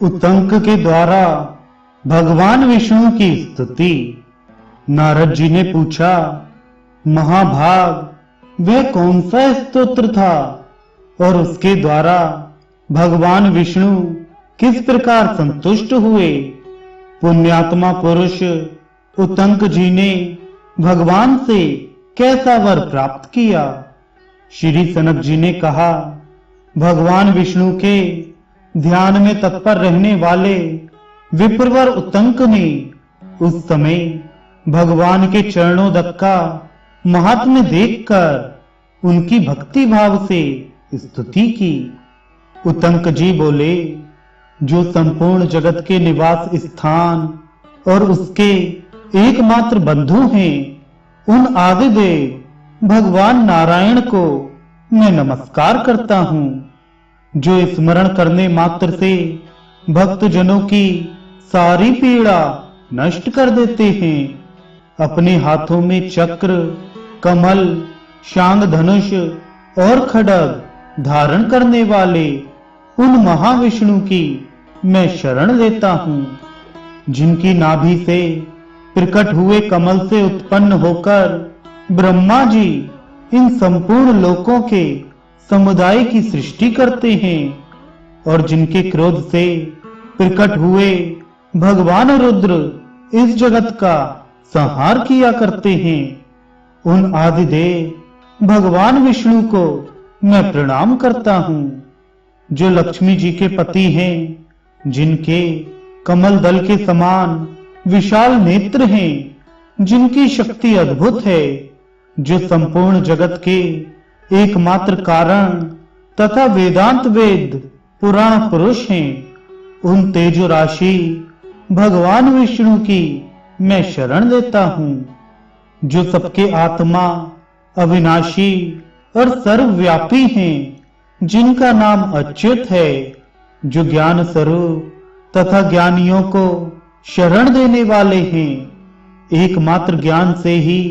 उतंक के द्वारा भगवान विष्णु की स्तुति। नारद जी ने पूछा, महाभाग वह कौन सा स्तोत्र था और उसके द्वारा भगवान विष्णु किस प्रकार संतुष्ट हुए? पुण्यात्मा पुरुष उतंक जी ने भगवान से कैसा वर प्राप्त किया? श्री सनक जी ने कहा, भगवान विष्णु के ध्यान में तत्पर रहने वाले विप्रवर उतंक ने उस समय भगवान के चरणोदक का महात्म्य देखकर उनकी भक्ति भाव से स्तुति की। उतंक जी बोले, जो संपूर्ण जगत के निवास स्थान और उसके एकमात्र बंधु हैं, उन आदिदेव भगवान नारायण को मैं नमस्कार करता हूँ, जो स्मरण करने मात्र से भक्त जनों की सारी पीड़ा नष्ट कर देते हैं। अपने हाथों में चक्र, कमल, शांग धनुष और खड्ग धारण करने वाले उन महाविष्णु की मैं शरण लेता हूँ, जिनकी नाभि से प्रकट हुए कमल से उत्पन्न होकर ब्रह्मा जी इन संपूर्ण लोकों के समुदाय की सृष्टि करते हैं और जिनके क्रोध से प्रकट हुए भगवान रुद्र इस जगत का संहार किया करते हैं। उन आदिदेव भगवान विष्णु को मैं प्रणाम करता हूँ, जो लक्ष्मी जी के पति हैं, जिनके कमल दल के समान विशाल नेत्र हैं, जिनकी शक्ति अद्भुत है, जो संपूर्ण जगत के एकमात्र कारण तथा वेदांत वेद पुराण पुरुष हैं। उन तेजो राशि भगवान विष्णु की मैं शरण लेता हूँ, जो सबके आत्मा, अविनाशी और सर्वव्यापी हैं, जिनका नाम अच्युत है, जो ज्ञान स्वरूप तथा ज्ञानियों को शरण देने वाले हैं। एकमात्र ज्ञान से ही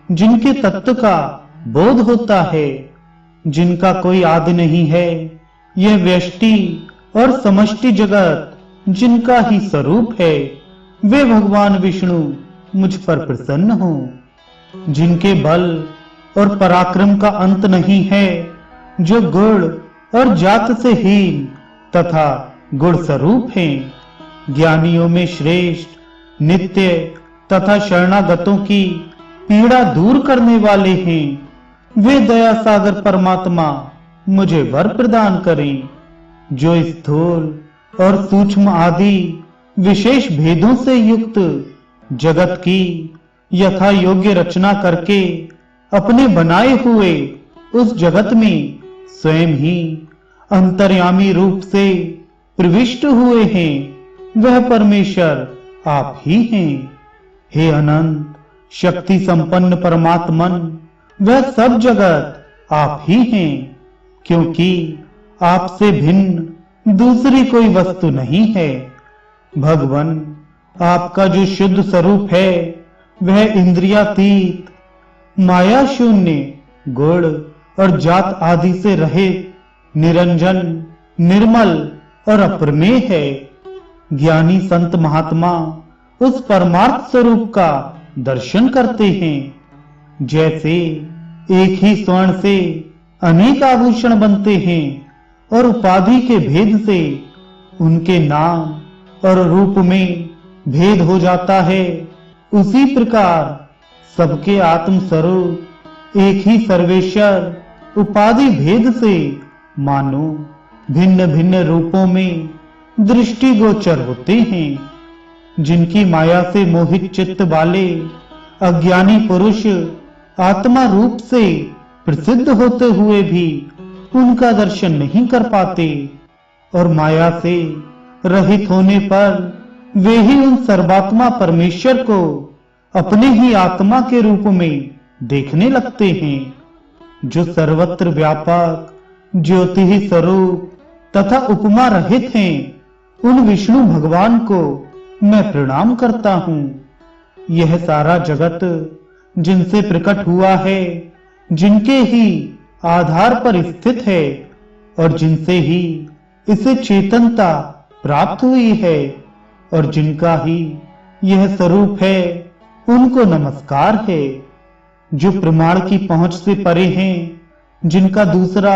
जिनके तत्व का बोध होता है, जिनका कोई आदि नहीं है, यह व्यष्टि और समष्टि जगत जिनका ही स्वरूप है, वे भगवान विष्णु मुझ पर प्रसन्न हो, जिनके बल और पराक्रम का अंत नहीं है, जो गुण और जात से हीन तथा गुण स्वरूप हैं, ज्ञानियों में श्रेष्ठ, नित्य तथा शरणागतों की पीड़ा दूर करने वाले हैं। वे दया सागर परमात्मा मुझे वर प्रदान करें, जो स्थूल और सूक्ष्म आदि विशेष भेदों से युक्त जगत की यथा योग्य रचना करके अपने बनाए हुए उस जगत में स्वयं ही अंतर्यामी रूप से प्रविष्ट हुए हैं। वह परमेश्वर आप ही हैं। हे अनंत शक्ति संपन्न परमात्मन, वह सब जगत आप ही हैं, क्योंकि आपसे भिन्न दूसरी कोई वस्तु नहीं है। भगवन, आपका जो शुद्ध स्वरूप है वह इंद्रियातीत, माया शून्य, गुण और जात आदि से रहित, निरंजन, निर्मल और अप्रमेय है। ज्ञानी संत महात्मा उस परमार्थ स्वरूप का दर्शन करते हैं। जैसे एक ही स्वर्ण से अनेक आभूषण बनते हैं और उपाधि के भेद से उनके नाम और रूप में भेद हो जाता है, उसी प्रकार सबके आत्म स्वरूप एक ही सर्वेश्वर उपाधि भेद से मानो भिन्न भिन्न रूपों में दृष्टिगोचर होते हैं। जिनकी माया से मोहित चित्त वाले अज्ञानी पुरुष आत्मा रूप से प्रसिद्ध होते हुए भी उनका दर्शन नहीं कर पाते और माया से रहित होने पर वे ही उन सर्वात्मा परमेश्वर को अपने ही आत्मा के रूप में देखने लगते हैं, जो सर्वत्र व्यापक ज्योति ही स्वरूप तथा उपमा रहित हैं। उन विष्णु भगवान को मैं प्रणाम करता हूँ। यह सारा जगत जिनसे प्रकट हुआ है, जिनके ही आधार पर स्थित है और जिनसे ही इसे चेतनता प्राप्त हुई है और जिनका ही यह स्वरूप है उनको नमस्कार है। जो प्रमाण की पहुंच से परे हैं, जिनका दूसरा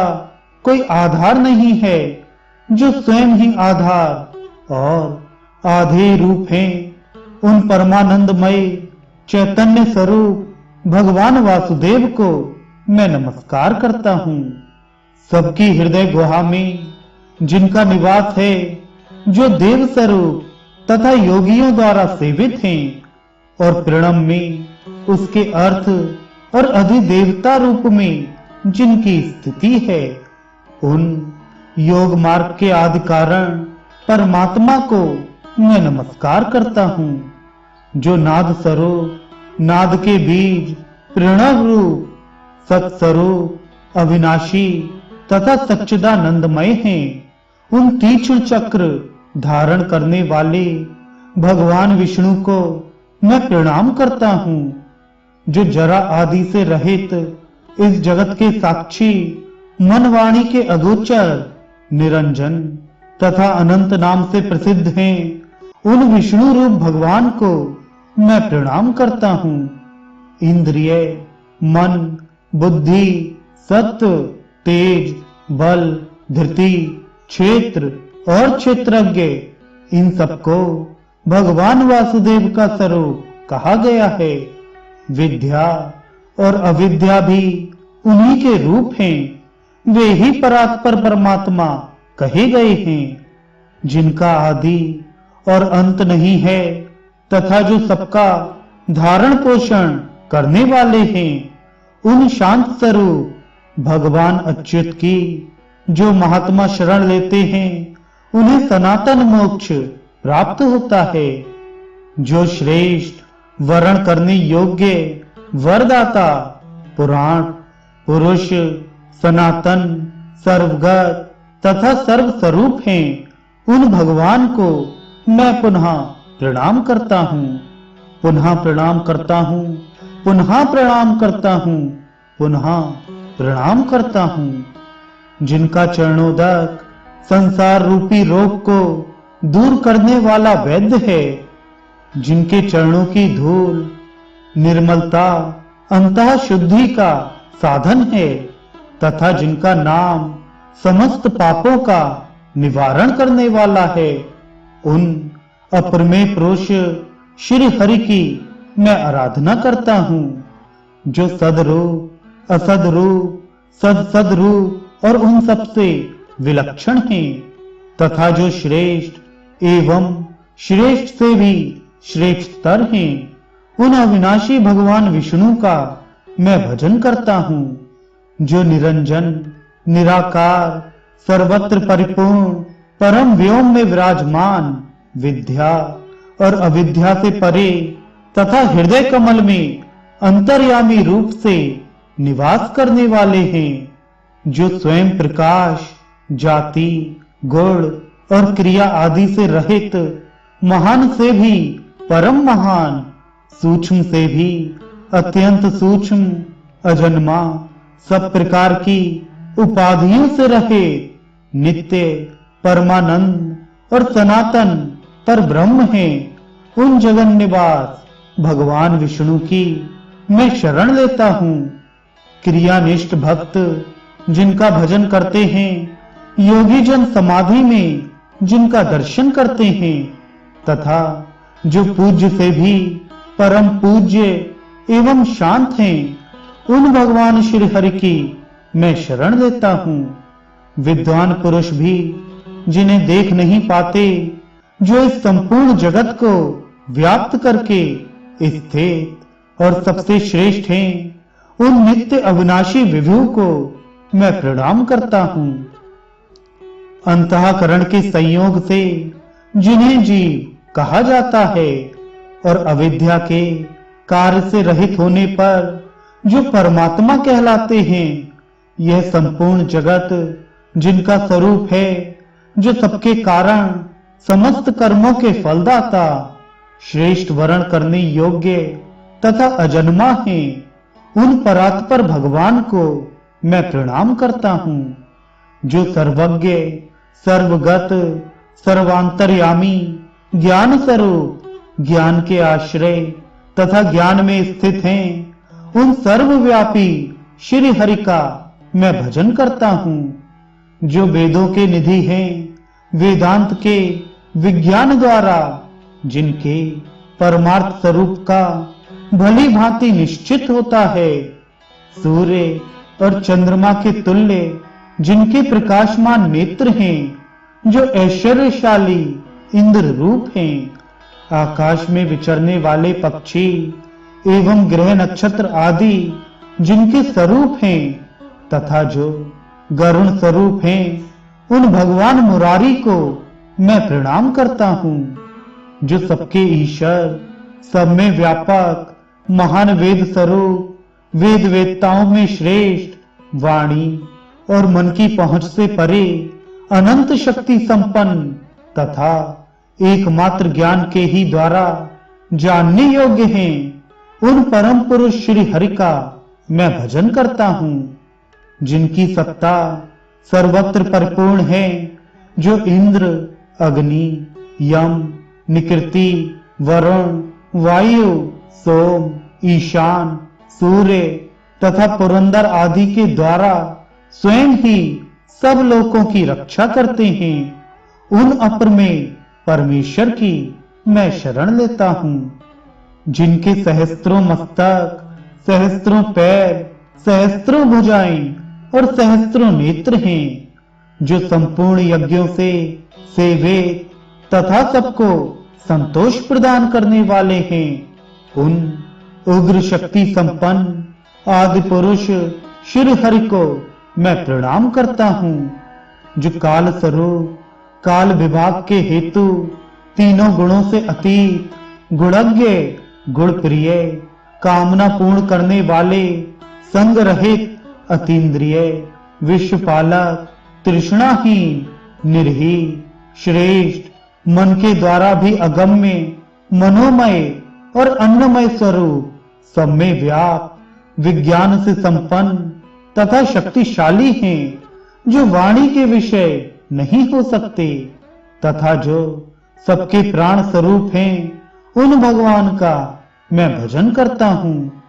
कोई आधार नहीं है, जो स्वयं ही आधार और आधे रूप हैं, उन परमानंदमय चैतन्य स्वरूप भगवान वासुदेव को मैं नमस्कार करता हूँ। सबकी हृदय गुहा में जिनका निवास है, जो देव स्वरूप तथा योगियों द्वारा सेवित हैं, और प्रणम में उसके अर्थ और अधिदेवता रूप में जिनकी स्थिति है, उन योग मार्ग के आदि कारण परमात्मा को मैं नमस्कार करता हूँ। जो नाद स्वरूप, नाद के बीज, प्रणव रूप, सत्स्वरूप, अविनाशी तथा सच्चिदानंदमय हैं, उन तीक्ष्ण चक्र धारण करने वाले भगवान विष्णु को मैं प्रणाम करता हूँ। जो जरा आदि से रहित इस जगत के साक्षी, मन वाणी के अगोचर, निरंजन तथा अनंत नाम से प्रसिद्ध हैं, उन विष्णु रूप भगवान को मैं प्रणाम करता हूँ। इंद्रिय, मन, बुद्धि, सत्व, तेज, बल, धृति, क्षेत्र और क्षेत्रज्ञ, इन सबको भगवान वासुदेव का स्वरूप कहा गया है। विद्या और अविद्या भी उन्हीं के रूप हैं। वे ही परात्पर परमात्मा कहे गए हैं, जिनका आदि और अंत नहीं है तथा जो सबका धारण पोषण करने वाले हैं। उन शांत स्वरूप भगवान अच्युत की जो महात्मा शरण लेते हैं, उन्हें सनातन मोक्ष प्राप्त होता है। जो श्रेष्ठ वर्ण करने योग्य वरदाता, पुराण, पुरुष, सनातन, सर्वगत तथा सर्व स्वरूप हैं, उन भगवान को मैं पुनः प्रणाम करता हूँ, पुनः प्रणाम करता हूँ, पुनः प्रणाम करता हूँ, पुनः प्रणाम करता हूँ। जिनका चरणोदक संसार रूपी रोग को दूर करने वाला वैद्य है, जिनके चरणों की धूल निर्मलता, अंतः शुद्धि का साधन है, तथा जिनका नाम समस्त पापों का निवारण करने वाला है, उन अप्रमेय पुरुष श्री हरि की मैं आराधना करता हूँ। जो सदरूप, असदरूप, सदसदरूप और उन सबसे विलक्षण हैं, तथा जो श्रेष्ठ एवं श्रेष्ठ से भी श्रेष्ठतर हैं, उन अविनाशी भगवान विष्णु का मैं भजन करता हूँ। जो निरंजन, निराकार, सर्वत्र परिपूर्ण, परम व्योम में विराजमान, विद्या और अविद्या से परे तथा हृदय कमल में अंतर्यामी रूप से निवास करने वाले हैं। जो स्वयं प्रकाश, जाति, गुण और क्रिया आदि से रहित, महान से भी परम महान, सूक्ष्म से भी अत्यंत सूक्ष्म, अजन्मा, सब प्रकार की उपाधियों से रहे, नित्य, परमानंद और सनातन पर ब्रह्म है, उन जगन निवास भगवान विष्णु की मैं शरण लेता हूँ। क्रियानिष्ठ भक्त जिनका भजन करते हैं, योगी जन समाधि में जिनका दर्शन करते हैं, तथा जो पूज्य से भी परम पूज्य एवं शांत हैं, उन भगवान श्री हरि की मैं शरण लेता हूँ। विद्वान पुरुष भी जिन्हें देख नहीं पाते, जो इस संपूर्ण जगत को व्याप्त करके स्थित और सबसे श्रेष्ठ हैं, उन नित्य अविनाशी विभु को मैं प्रणाम करता हूँ। अंतःकरण के संयोग से जिन्हें जीव कहा जाता है और अविद्या के कार्य से रहित होने पर जो परमात्मा कहलाते हैं, यह संपूर्ण जगत जिनका स्वरूप है, जो सबके कारण, समस्त कर्मों के फलदाता, श्रेष्ठ वर्ण करने योग्य तथा अजन्मा है, उन परात्पर भगवान को मैं प्रणाम करता हूँ। जो सर्वज्ञ, सर्वगत, सर्वांतर्यामी ज्ञान स्वरूप, ज्ञान के आश्रय तथा ज्ञान में स्थित हैं, उन सर्वव्यापी श्री हरि का मैं भजन करता हूं। जो वेदों के निधि हैं, वेदांत के विज्ञान द्वारा जिनके परमार्थ स्वरूप का भली भांति निश्चित होता है, सूर्य और चंद्रमा के तुल्य जिनके प्रकाशमान नेत्र हैं, जो ऐश्वर्यशाली इंद्र रूप हैं, आकाश में विचरने वाले पक्षी एवं ग्रह नक्षत्र आदि जिनके स्वरूप हैं, तथा जो गरुण स्वरूप हैं, उन भगवान मुरारी को मैं प्रणाम करता हूं। जो सबके ईश्वर, सब में व्यापक, महान वेद स्वरूप, वेद वेदताओं में श्रेष्ठ, वाणी और मन की पहुंच से परे, अनंत शक्ति संपन्न तथा एकमात्र ज्ञान के ही द्वारा जानने योग्य हैं, उन परम पुरुष श्री हरि का मैं भजन करता हूं। जिनकी सत्ता सर्वत्र परिपूर्ण है, जो इंद्र, अग्नि, यम, निकृति, वरुण, वायु, सोम, ईशान, सूर्य तथा पुरंदर आदि के द्वारा स्वयं ही सब लोकों की रक्षा करते हैं, उन अपर में परमेश्वर की मैं शरण लेता हूं। जिनके सहस्त्रों मस्तक, सहस्त्रों पैर, सहस्त्रों भुजाएं और सहस्त्रों नेत्र हैं, जो संपूर्ण यज्ञों से सेवे तथा सबको संतोष प्रदान करने वाले हैं, उन उग्र शक्ति संपन्न आदि पुरुष श्री हरि को मैं प्रणाम करता हूं। जो काल स्वरूप, काल विभाग के हेतु तीनों गुणों से अतीत, गुणज्ञ, गुण प्रिय, कामना पूर्ण करने वाले, संग रहित, अतीन्द्रिय, विश्वपालक, तृष्णाहीन, निर्हीन, श्रेष्ठ, मन के द्वारा भी अगम्य, मनोमय और अन्नमय स्वरूप, सब में व्याप, विज्ञान से संपन्न तथा शक्तिशाली हैं, जो वाणी के विषय नहीं हो सकते, तथा जो सबके प्राण स्वरूप हैं, उन भगवान का मैं भजन करता हूं।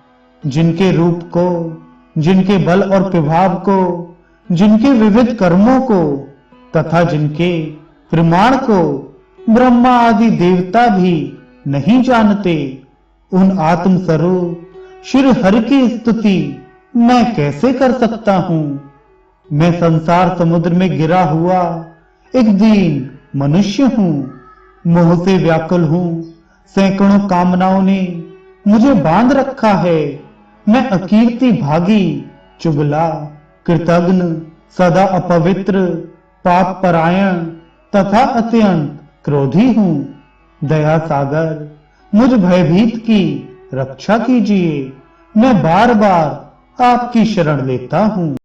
जिनके रूप को, जिनके बल और प्रभाव को, जिनके विविध कर्मों को तथा जिनके प्रमाण को ब्रह्मा आदि देवता भी नहीं जानते, उन आत्म स्वरूप श्री हरि की स्तुति मैं कैसे कर सकता हूं। मैं संसार समुद्र में गिरा हुआ एक दीन मनुष्य हूं, मोह से व्याकुल हूं, सैकड़ों कामनाओं ने मुझे बांध रखा है। मैं अकीर्ति भागी, चुगला, कृतघ्न, सदा अपवित्र, पाप परायण तथा अत्यंत क्रोधी हूं। दया सागर मुझ भयभीत की रक्षा कीजिए। मैं बार बार आपकी शरण लेता हूं।